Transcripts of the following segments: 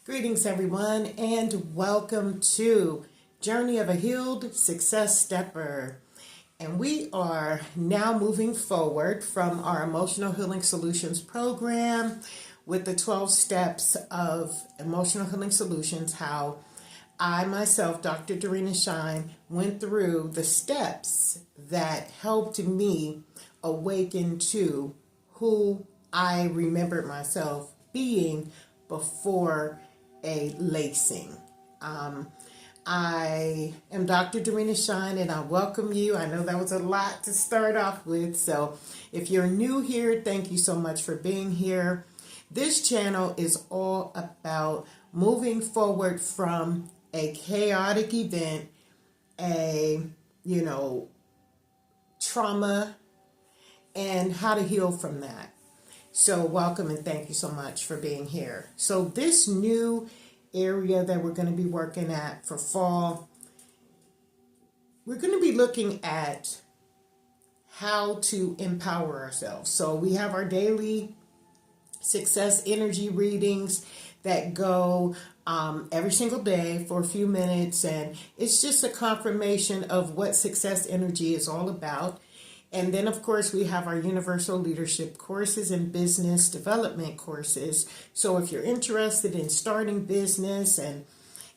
Greetings, everyone, and welcome to Journey of a Healed Success Stepper. And we are now moving forward from our Emotional Healing Solutions program with the 12 steps of Emotional Healing Solutions, how I myself, Dr. Dorina Shine, went through the steps that helped me awaken to who I remembered myself being before a lacing. I am Dr. Dorina Shine, and I welcome you. I know that was a lot to start off with, so if you're new here, thank you so much for being here. This channel is all about moving forward from a chaotic event, trauma, and how to heal from that. So welcome and thank you so much for being here. So this new area that we're going to be working at for fall, we're going to be looking at how to empower ourselves. So we have our daily success energy readings that go every single day for a few minutes, and it's just a confirmation of what success energy is all about. And then, of course, we have our universal leadership courses and business development courses. So if you're interested in starting business and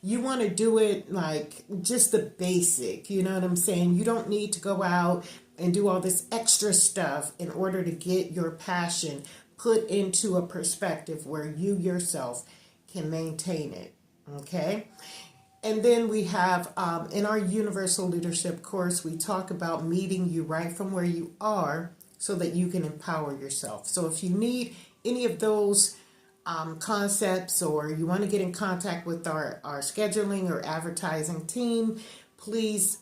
you want to do it like just the basic, you know what I'm saying? You don't need to go out and do all this extra stuff in order to get your passion put into a perspective where you yourself can maintain it. Okay? And then we have, in our Universal Leadership course, we talk about meeting you right from where you are so that you can empower yourself. So if you need any of those concepts, or you want to get in contact with our scheduling or advertising team, please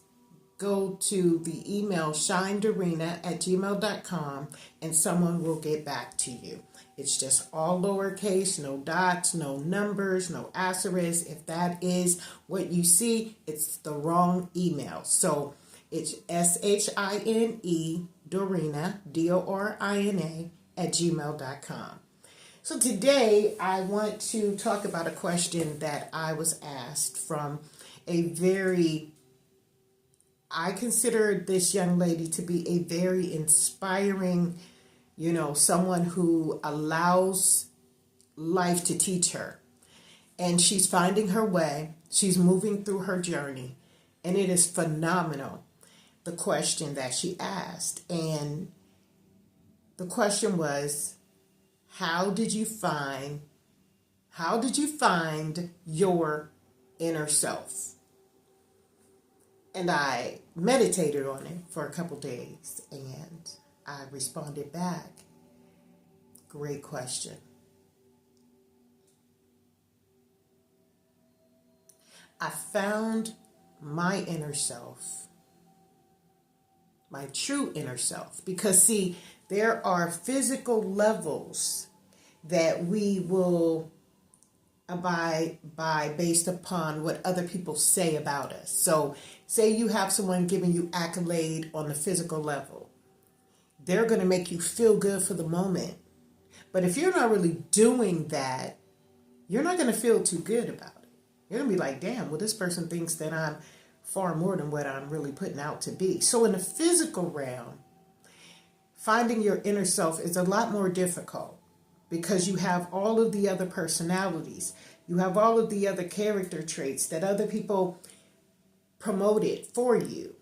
go to the email shinedorina@gmail.com and someone will get back to you. It's just all lowercase, no dots, no numbers, no asterisks. If that is what you see, it's the wrong email. So it's SHINE Dorina, DORINA @gmail.com. So today I want to talk about a question that I was asked from I consider this young lady to be a very inspiring, someone who allows life to teach her. And she's finding her way. She's moving through her journey. And it is phenomenal, the question that she asked. And the question was, how did you find your inner self? And I meditated on it for a couple days, and I responded back. Great question. I found my inner self, my true inner self, because see, there are physical levels that we will abide by based upon what other people say about us. So say you have someone giving you accolade on the physical level. They're going to make you feel good for the moment. But if you're not really doing that, you're not going to feel too good about it. You're going to be like, damn, well, this person thinks that I'm far more than what I'm really putting out to be. So in the physical realm, finding your inner self is a lot more difficult because you have all of the other personalities. You have all of the other character traits that other people promoted for you.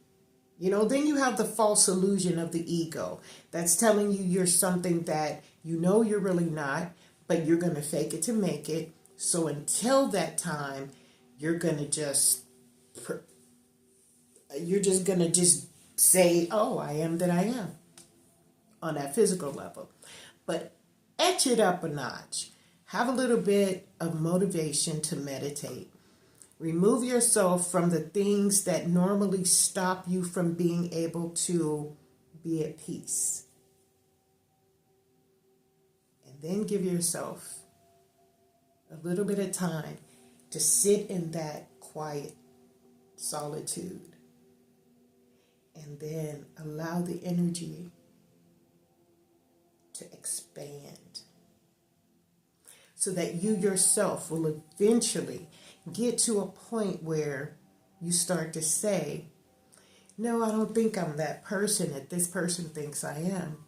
Then you have the false illusion of the ego that's telling you you're something that you're really not, but you're going to fake it to make it. So until that time, you're just going to just say, oh, I am that I am on that physical level. But etch it up a notch. Have a little bit of motivation to meditate. Remove yourself from the things that normally stop you from being able to be at peace. And then give yourself a little bit of time to sit in that quiet solitude. And then allow the energy to expand. so that you yourself will eventually get to a point where you start to say, no, I don't think I'm that person that this person thinks I am.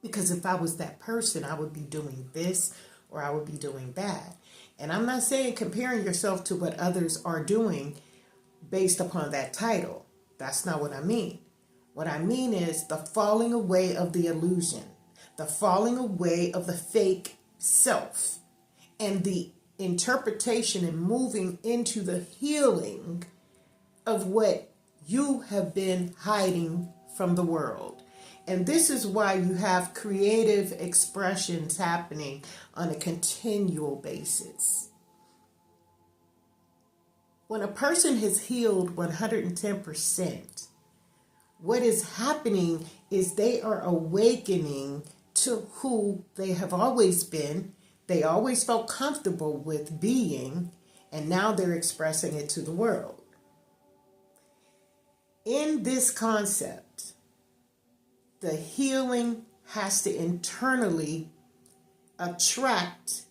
Because if I was that person, I would be doing this or I would be doing that. And I'm not saying comparing yourself to what others are doing based upon that title. That's not what I mean. What I mean is the falling away of the illusion, the falling away of the fake self, and the interpretation and moving into the healing of what you have been hiding from the world. And this is why you have creative expressions happening on a continual basis. When a person has healed 110%, what is happening is they are awakening to who they have always been. They always felt comfortable with being, and now they're expressing it to the world. In this concept, the healing has to internally attract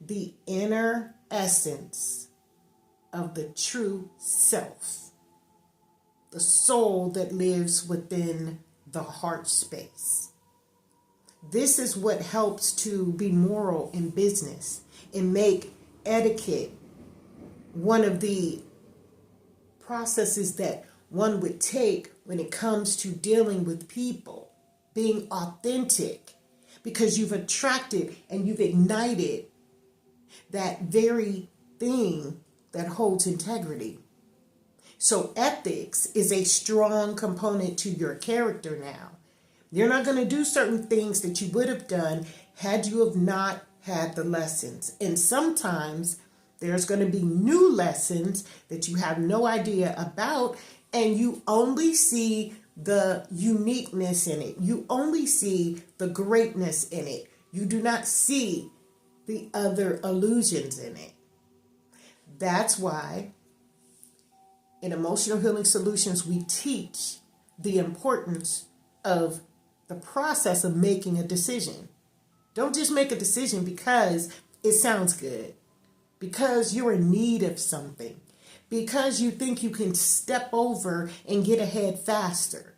the inner essence of the true self, the soul that lives within the heart space. This is what helps to be moral in business and make etiquette one of the processes that one would take when it comes to dealing with people, being authentic, because you've attracted and you've ignited that very thing that holds integrity. So ethics is a strong component to your character now. You're not going to do certain things that you would have done had you have not had the lessons. And sometimes there's going to be new lessons that you have no idea about, and you only see the uniqueness in it. You only see the greatness in it. You do not see the other illusions in it. That's why in Emotional Healing Solutions, we teach the importance of the process of making a decision. Don't just make a decision because it sounds good, because you're in need of something, because you think you can step over and get ahead faster.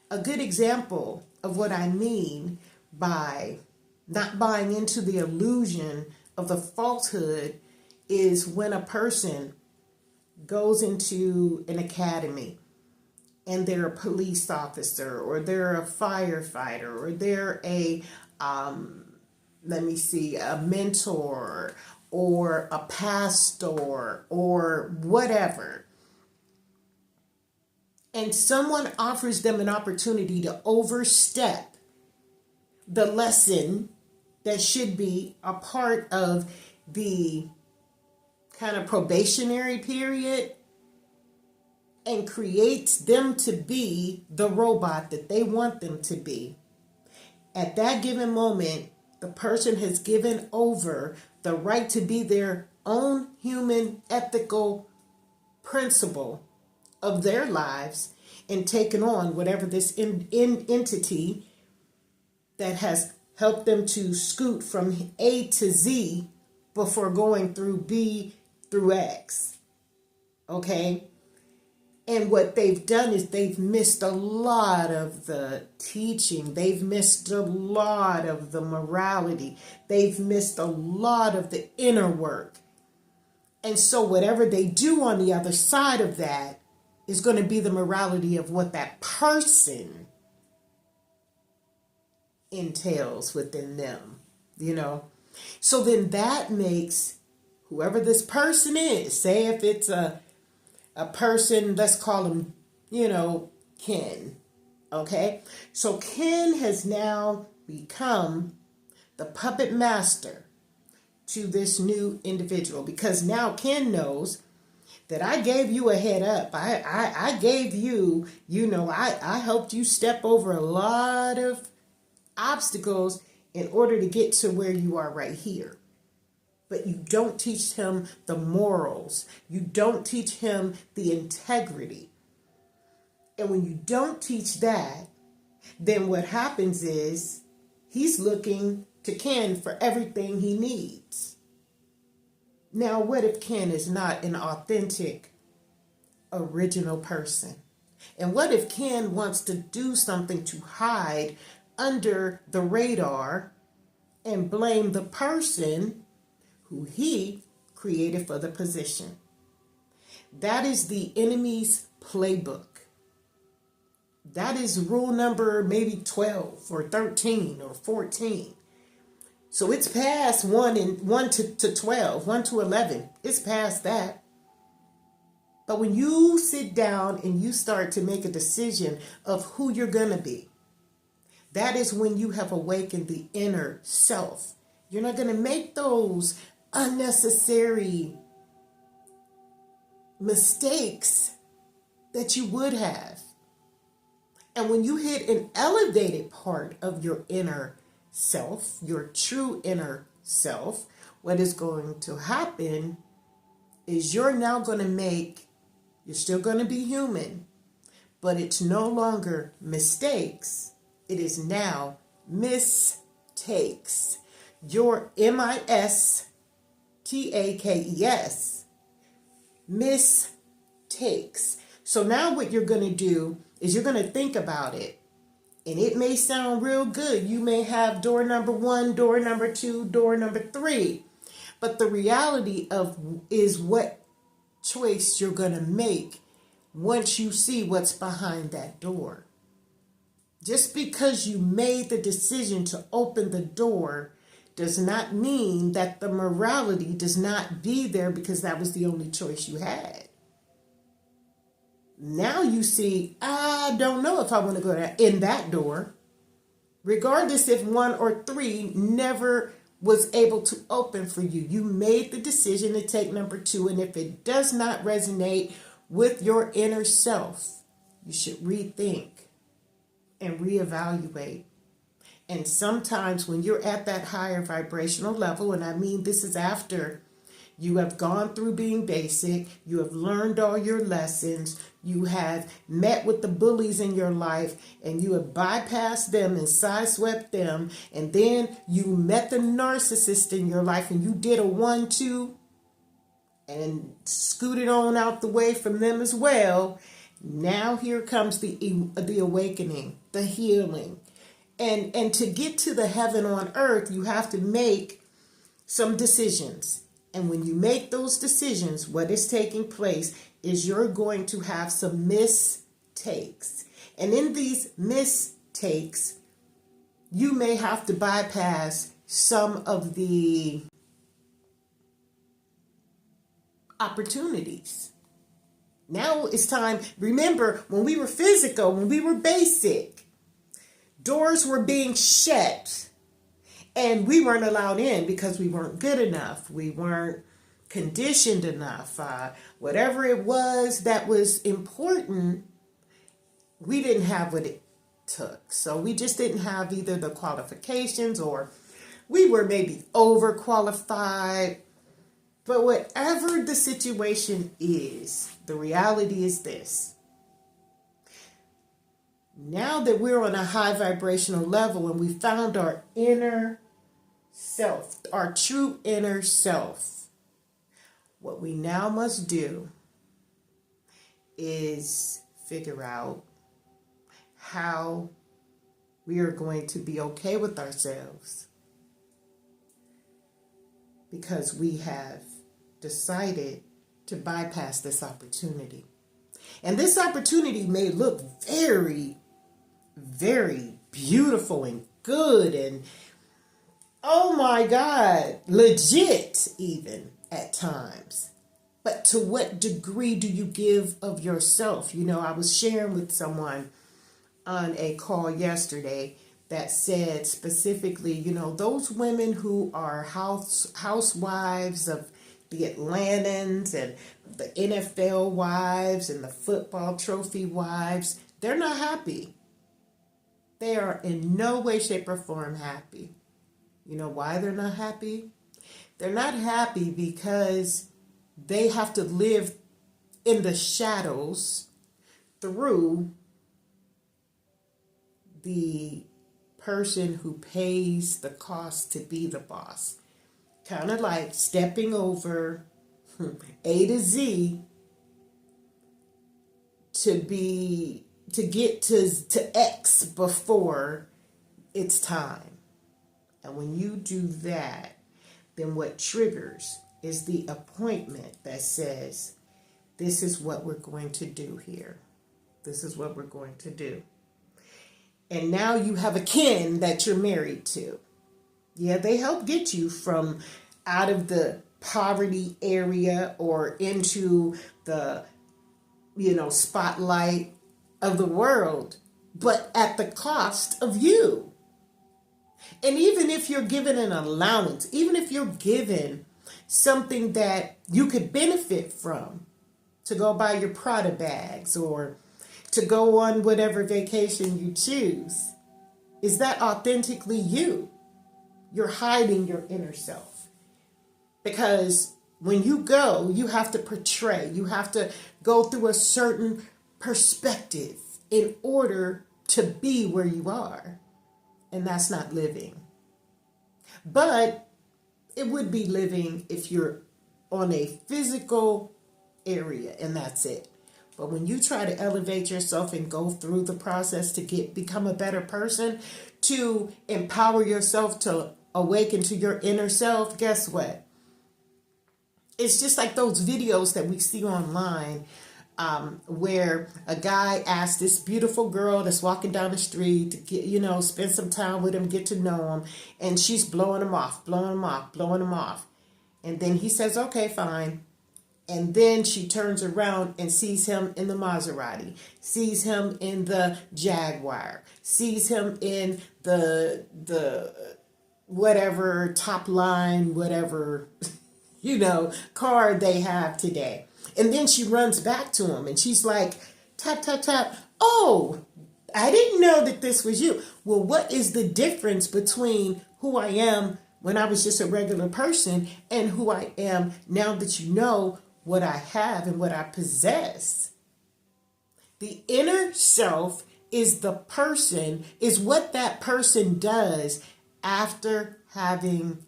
A good example of what I mean by not buying into the illusion of the falsehood is when a person goes into an academy and they're a police officer, or they're a firefighter, or they're a mentor, or a pastor, or whatever. And someone offers them an opportunity to overstep the lesson that should be a part of the kind of probationary period, and creates them to be the robot that they want them to be. At that given moment, the person has given over the right to be their own human ethical principle of their lives and taken on whatever this entity that has helped them to scoot from A to Z before going through B through X. Okay? And what they've done is they've missed a lot of the teaching. They've missed a lot of the morality. They've missed a lot of the inner work. And so whatever they do on the other side of that is going to be the morality of what that person entails within them, you know. So then that makes whoever this person is, say if it's a person, let's call him, Ken. Okay? So Ken has now become the puppet master to this new individual, because now Ken knows that I gave you a head up. I gave you, I helped you step over a lot of obstacles in order to get to where you are right here. But you don't teach him the morals. You don't teach him the integrity. And when you don't teach that, then what happens is he's looking to Ken for everything he needs. Now, what if Ken is not an authentic, original person? And what if Ken wants to do something to hide under the radar and blame the person who he created for the position? That is the enemy's playbook. That is rule number maybe 12 or 13 or 14. So it's past 1 to 12, 1 to 11. It's past that. But when you sit down and you start to make a decision of who you're going to be, that is when you have awakened the inner self. You're not going to make those unnecessary mistakes that you would have. And when you hit an elevated part of your inner self, your true inner self, what is going to happen is you're now going to you're still going to be human, but it's no longer mistakes. It is now mistakes. Your mistakes. Mistakes. So now what you're going to do is you're going to think about it. And it may sound real good. You may have door number 1, door number 2, door number 3. But the reality is what choice you're going to make once you see what's behind that door. Just because you made the decision to open the door does not mean that the morality does not be there because that was the only choice you had. Now you see, I don't know if I want to go in that door, regardless if 1 or 3 never was able to open for you. You made the decision to take number 2, and if it does not resonate with your inner self, you should rethink and reevaluate. And sometimes when you're at that higher vibrational level, and I mean this is after you have gone through being basic, you have learned all your lessons, you have met with the bullies in your life, and you have bypassed them and sideswept them, and then you met the narcissist in your life and you did a 1-2 and scooted on out the way from them as well. Now here comes the awakening, the healing. And to get to the heaven on earth, you have to make some decisions. And when you make those decisions, what is taking place is you're going to have some mistakes. And in these mistakes, you may have to bypass some of the opportunities. Now it's time. Remember, when we were physical, when we were basic, doors were being shut. And we weren't allowed in because we weren't good enough. We weren't conditioned enough. Whatever it was that was important, we didn't have what it took. So we just didn't have either the qualifications, or we were maybe overqualified. But whatever the situation is, the reality is this. Now that we're on a high vibrational level and we found our inner self, our true inner self, what we now must do is figure out how we are going to be okay with ourselves, because we have decided to bypass this opportunity. And this opportunity may look very, very beautiful and good and, oh my God, legit even at times. But to what degree do you give of yourself? You know, I was sharing with someone on a call yesterday that said specifically, you know, those women who are housewives of the Atlantans and the NFL wives and the football trophy wives, they're not happy. They are in no way, shape, or form happy. You know why they're not happy? They're not happy because they have to live in the shadows through the person who pays the cost to be the boss. Kind of like stepping over A to Z to get to X before it's time. And when you do that, then what triggers is the appointment that says, this is what we're going to do here. This is what we're going to do. And now you have a kin that you're married to. Yeah, they help get you from out of the poverty area or into the, spotlight of the world, but at the cost of you. And even if you're given an allowance, even if you're given something that you could benefit from, to go buy your Prada bags or to go on whatever vacation you choose, is that authentically you? You're hiding your inner self. Because when you go, you have to portray, you have to go through a certain perspective in order to be where you are. And that's not living. But it would be living if you're on a physical area and that's it. But when you try to elevate yourself and go through the process to become a better person, to empower yourself to awaken to your inner self, guess what? It's just like those videos that we see online where a guy asks this beautiful girl that's walking down the street to get, spend some time with him, get to know him, and she's blowing him off. And then he says, okay, fine. And then she turns around and sees him in the Maserati, sees him in the Jaguar, sees him in the whatever top line, whatever, car they have today. And then she runs back to him and she's like, tap, tap, tap. Oh, I didn't know that this was you. Well, what is the difference between who I am when I was just a regular person and who I am now that you know what I have and what I possess? The inner self is what that person does after having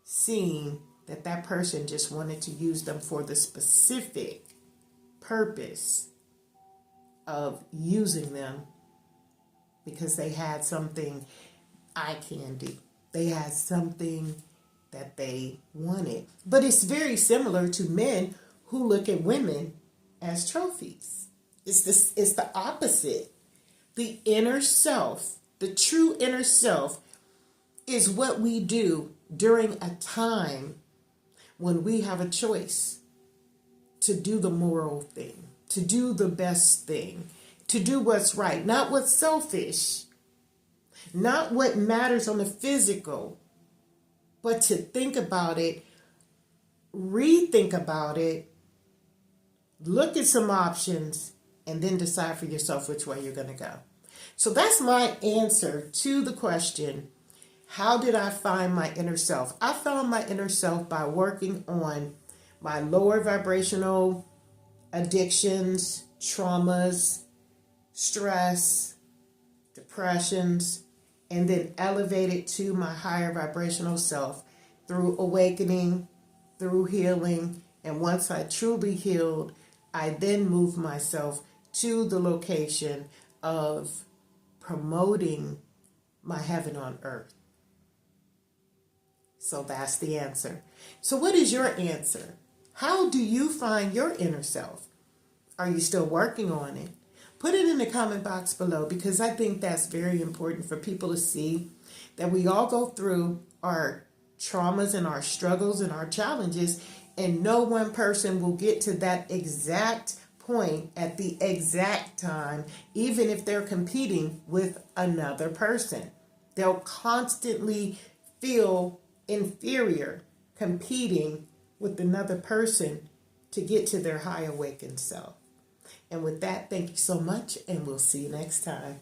seen that person just wanted to use them for the specific purpose of using them because they had something eye candy. They had something that they wanted. But it's very similar to men who look at women as trophies. It's the opposite. The inner self, the true inner self, is what we do during a time when we have a choice to do the moral thing, to do the best thing, to do what's right, not what's selfish, not what matters on the physical, but to think about it, rethink about it, look at some options, and then decide for yourself which way you're going to go. So that's my answer to the question, how did I find my inner self? I found my inner self by working on my lower vibrational addictions, traumas, stress, depressions, and then elevated to my higher vibrational self through awakening, through healing. And once I truly healed, I then moved myself to the location of promoting my heaven on earth. So that's the answer. So what is your answer? How do you find your inner self? Are you still working on it? Put it in the comment box below because I think that's very important for people to see that we all go through our traumas and our struggles and our challenges, and no one person will get to that exact point at the exact time, even if they're competing with another person. They'll constantly feel inferior competing with another person to get to their high awakened self. And with that, thank you so much, and we'll see you next time.